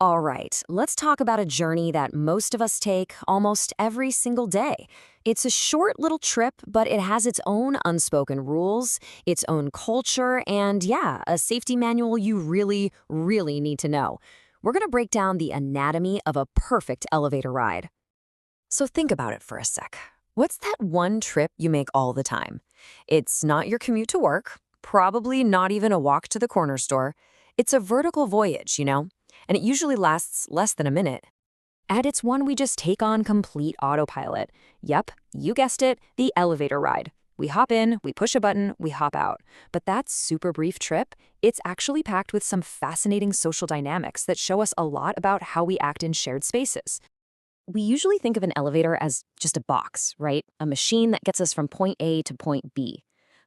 All right, let's talk about a journey that most of us take almost every single day. It's a short little trip, but it has its own unspoken rules, its own culture, and yeah, a safety manual you really, really need to know. We're going to break down the anatomy of a perfect elevator ride. So think about it for a sec. What's that one trip you make all the time? It's not your commute to work, probably not even a walk to the corner store. It's a vertical voyage, and it usually lasts less than a minute. And it's one we just take on complete autopilot. Yep, you guessed it, the elevator ride. We hop in, we push a button, we hop out. But that super brief trip, it's actually packed with some fascinating social dynamics that show us a lot about how we act in shared spaces. We usually think of an elevator as just a box, right? A machine that gets us from point A to point B.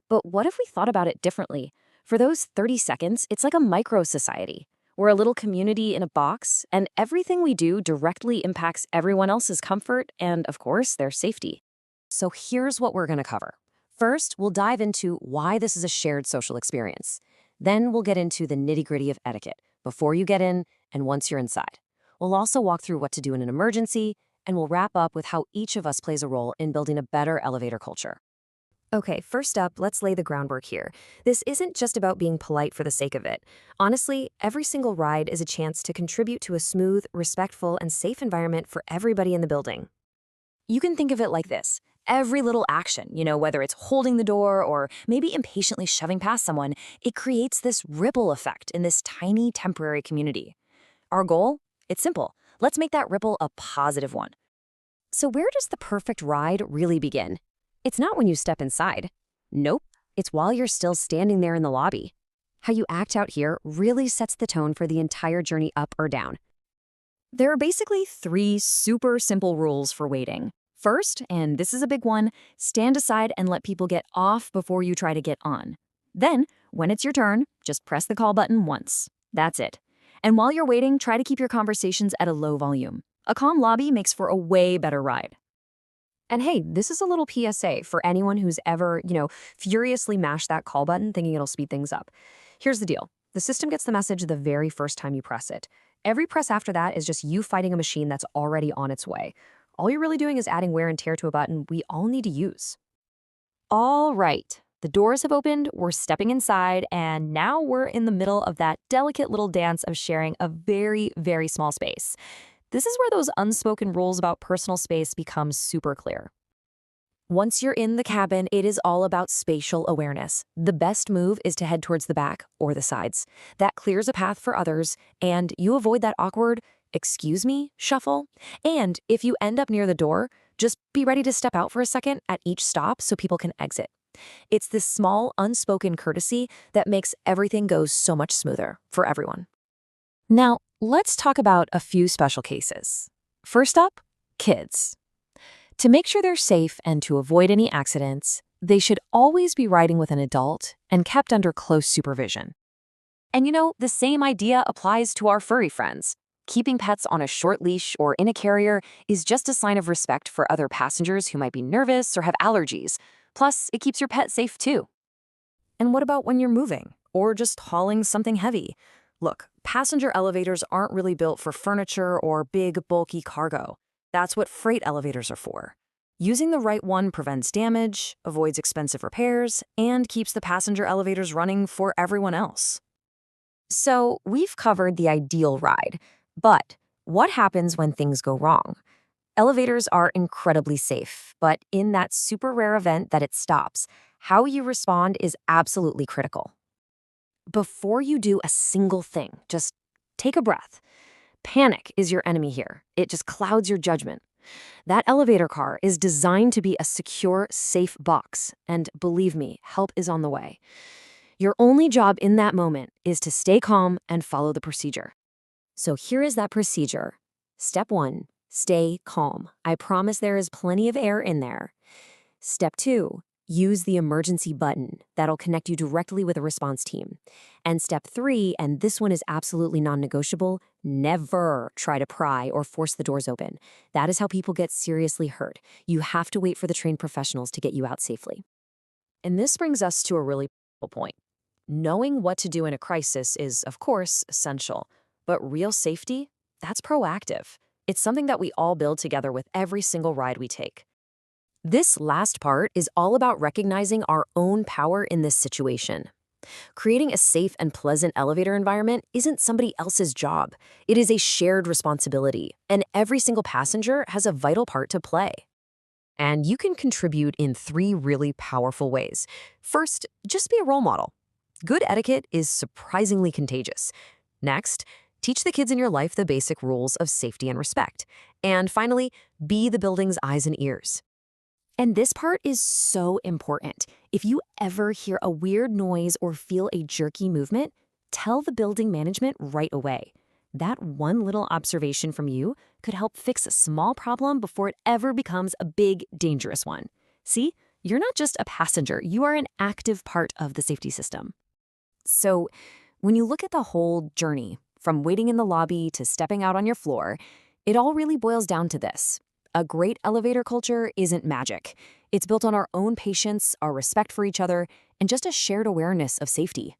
But what if we thought about it differently? For those 30 seconds, it's like a micro society. We're a little community in a box, and everything we do directly impacts everyone else's comfort and, of course, their safety. So here's what we're going to cover. First, we'll dive into why this is a shared social experience. Then we'll get into the nitty-gritty of etiquette, before you get in and once you're inside. We'll also walk through what to do in an emergency, and we'll wrap up with how each of us plays a role in building a better elevator culture. Okay, first up, let's lay the groundwork here. This isn't just about being polite for the sake of it. Honestly, every single ride is a chance to contribute to a smooth, respectful, and safe environment for everybody in the building. You can think of it like this. Every little action, whether it's holding the door or maybe impatiently shoving past someone, it creates this ripple effect in this tiny temporary community. Our goal? It's simple. Let's make that ripple a positive one. So where does the perfect ride really begin? It's not when you step inside. Nope, it's while you're still standing there in the lobby. How you act out here really sets the tone for the entire journey up or down. There are basically three super simple rules for waiting. First, and this is a big one, stand aside and let people get off before you try to get on. Then, when it's your turn, just press the call button once. That's it. And while you're waiting, try to keep your conversations at a low volume. A calm lobby makes for a way better ride. And hey, this is a little PSA for anyone who's ever, furiously mashed that call button thinking it'll speed things up. Here's the deal. The system gets the message the very first time you press it. Every press after that is just you fighting a machine that's already on its way. All you're really doing is adding wear and tear to a button we all need to use. All right. The doors have opened, we're stepping inside, and now we're in the middle of that delicate little dance of sharing a very, very small space. This is where those unspoken rules about personal space become super clear. Once you're in the cabin, it is all about spatial awareness. The best move is to head towards the back or the sides. That clears a path for others, and you avoid that awkward, "excuse me" shuffle. And if you end up near the door, just be ready to step out for a second at each stop so people can exit. It's this small, unspoken courtesy that makes everything go so much smoother for everyone. Now, let's talk about a few special cases. First up, kids. To make sure they're safe and to avoid any accidents, they should always be riding with an adult and kept under close supervision. And the same idea applies to our furry friends. Keeping pets on a short leash or in a carrier is just a sign of respect for other passengers who might be nervous or have allergies. Plus, it keeps your pet safe too. And what about when you're moving or just hauling something heavy? Look, passenger elevators aren't really built for furniture or big, bulky cargo. That's what freight elevators are for. Using the right one prevents damage, avoids expensive repairs, and keeps the passenger elevators running for everyone else. So, we've covered the ideal ride. But what happens when things go wrong? Elevators are incredibly safe, but in that super rare event that it stops, how you respond is absolutely critical. Before you do a single thing, just take a breath. Panic is your enemy here. It just clouds your judgment. That elevator car is designed to be a secure, safe box, and believe me, help is on the way. Your only job in that moment is to stay calm and follow the procedure. So here is that procedure. Step 1, stay calm. I promise there is plenty of air in there. Step 2, use the emergency button. That'll connect you directly with a response team. And step 3, and this one is absolutely non-negotiable, never try to pry or force the doors open. That is how people get seriously hurt. You have to wait for the trained professionals to get you out safely. And this brings us to a really important point. Knowing what to do in a crisis is, of course, essential. But real safety That's proactive. It's something that we all build together with every single ride we take. This last part is all about recognizing our own power in this situation. Creating a safe and pleasant elevator environment isn't somebody else's job. It is a shared responsibility, and every single passenger has a vital part to play. And you can contribute in three really powerful ways. First, just be a role model. Good etiquette is surprisingly contagious. Next, teach the kids in your life the basic rules of safety and respect. And finally, be the building's eyes and ears. And this part is so important. If you ever hear a weird noise or feel a jerky movement, tell the building management right away. That one little observation from you could help fix a small problem before it ever becomes a big, dangerous one. See, you're not just a passenger, you are an active part of the safety system. So, when you look at the whole journey, from waiting in the lobby to stepping out on your floor, it all really boils down to this. A great elevator culture isn't magic. It's built on our own patience, our respect for each other, and just a shared awareness of safety.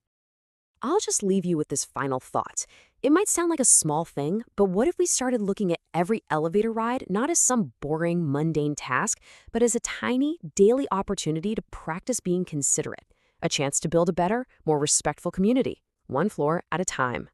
I'll just leave you with this final thought. It might sound like a small thing, but what if we started looking at every elevator ride not as some boring, mundane task, but as a tiny, daily opportunity to practice being considerate, a chance to build a better, more respectful community, one floor at a time.